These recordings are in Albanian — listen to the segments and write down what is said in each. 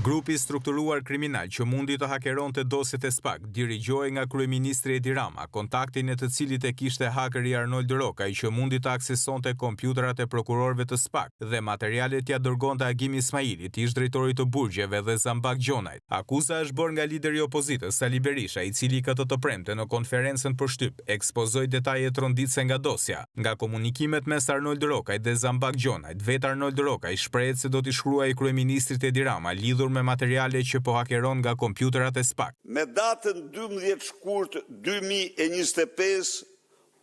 Grupi strukturuar kriminal që mundi të hakeronte dosjet e SPAK dirigjoi nga kryeministri Edi Rama, kontaktin e të cilit e kishte hakeri Arnold Rokaj që mundi të aksesonte kompjuterat e prokurorëve të SPAK dhe materialet ja dërgonte Agim Ismailit, ish drejtori të burgjeve dhe Zambak Gjonajt. Akuza është bërë nga lideri i opozitës Sali Berisha, i cili këtë të premte në konferencën për shtyp ekspozoi detaje tronditse nga dosja. Nga komunikimet mes Arnold Rokajt dhe Zambak Gjonajt, vetë Arnold Rokaj shprehet se do t'i shkruajë kryeministrit Edi Rama me materiale që po hakeron nga kompjuterat e SPAK. Me datën 12 shkurt 2025,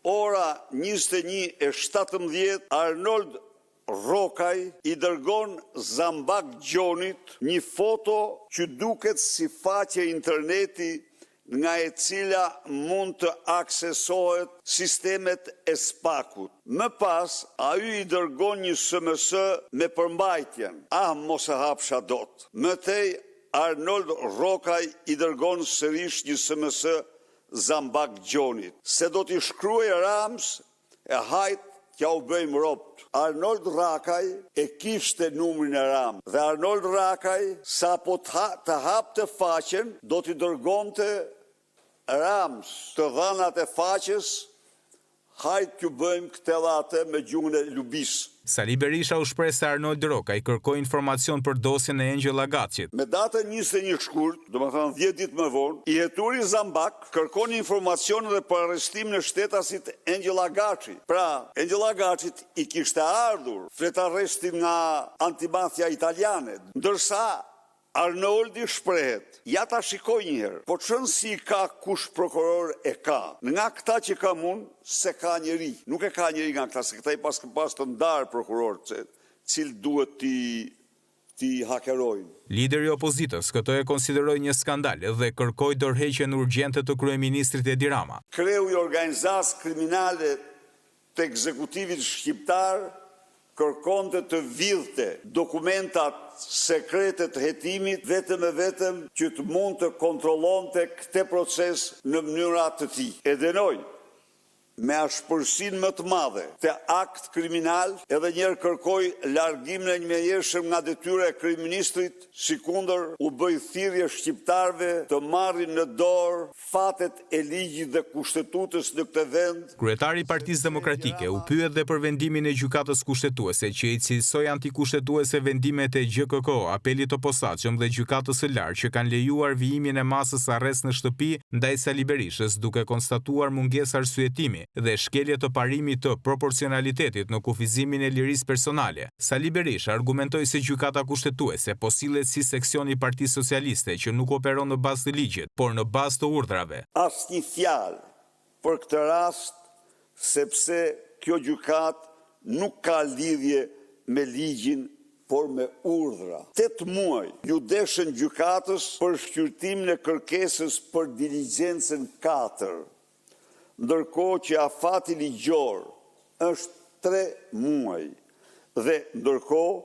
ora 21:17, Arnold Rokaj i dërgon Zambak Gjonit një foto që duket si faqe interneti nga e cila mund të aksesohet sistemet e SPAK-ut. Më pas, ai i dërgon një SMS me përmbajtjen, mos e hapsha dot. Mëtej, Arnold Rokaj i dërgon sërish një SMS Zambak Gjonit. Se do t'i shkruaj Rams, hajt kja u bëjmë ropt. Arnold Rokaj e kishte numrin e Ram. Dhe Arnold Rokaj, sa po të hapte faqen, do t'i dërgonte Rams të dhanat e faqes, hajt që bëjmë këtë dhe atë me gjuhën e lubis. Sali Berisha u shpreh se Arnold Rokaj kërkoi informacion për dosjen e Angela Gaçit. Me datën 21 shkurt, domethënë 10 ditë më vonë, i heturi Zambak kërkon informacion dhe për arrestimin e shtetasit Angela Gaçi. Pra, Angela Gaçit i kishte ardhur flet arrestin nga antimafia italiane, ndërsa Arnoldi shprehet, ja ta shikoj njëherë, po çën si ka kush prokuror e ka. Nga këta që kam unë, se ka njëri. Nuk e ka njëri nga këta, se këta i pas të ndarë prokuror, cilë duhet ti hakerojnë. Lideri i opozitës këtë e konsideroi një skandal dhe kërkoi dorëheqjen urgjente të kryeministrit Edi Rama. Kreu i organizatës kriminale të ekzekutivit shqiptar kërkonte të vidhte dokumentat sekrete të hetimit vetëm e vetëm që të mund të kontrollonte këtë proces në mënyra të tij. E dënoi me ashpërsinë më të madhe të akt kriminal, edhe njerë kërkoi largimin e njëhershëm nga detyra e kryeministrit, sikundër u bëj thirrje shqiptarëve të marrin në dorë fatet e ligjit dhe kushtetutës në këtë vend. Kryetari i Partisë Demokratike u pyet dhe për vendimin e gjykatës kushtetuese që i cilësoi antikushtetuese vendimet e GKK, apelit të posaçëm dhe gjykatës së lartë që kanë lejuar vijimin e masës arrest në shtëpi ndaj Sali Berishës, duke konstatuar mungesë arsyetimi dhe shkelje të parimit të proporcionalitetit në kufizimin e lirisë personale. Sali Berisha argumentoi se gjykata kushtetuese po sillet si seksioni i Partisë Socialiste që nuk operon në bazë të ligjit, por në bazë të urdhrave. Asnjë fjalë për këtë rast, sepse kjo gjykatë nuk ka lidhje me ligjin, por me urdhra. 8 muaj ju deshën gjykatës për shqyrtimin e kërkesës për diligjencën 4. Ndërkohë që afati ligjor është 3 muaj dhe ndërkohë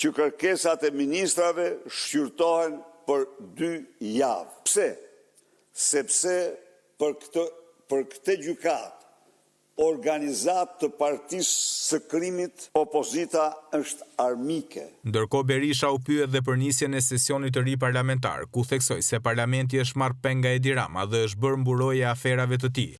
që kërkesat e ministrave shqyrtohen për 2 javë. Pse? Sepse për këtë gjykat, organizat të Partisë së Krimit, opozita është armike. Ndërkohë Berisha u pyet dhe për nisjen e sesionit të ri parlamentar, ku theksoi se parlamenti është marrë peng nga Edi Rama dhe është bërë mburoje e aferave të tij.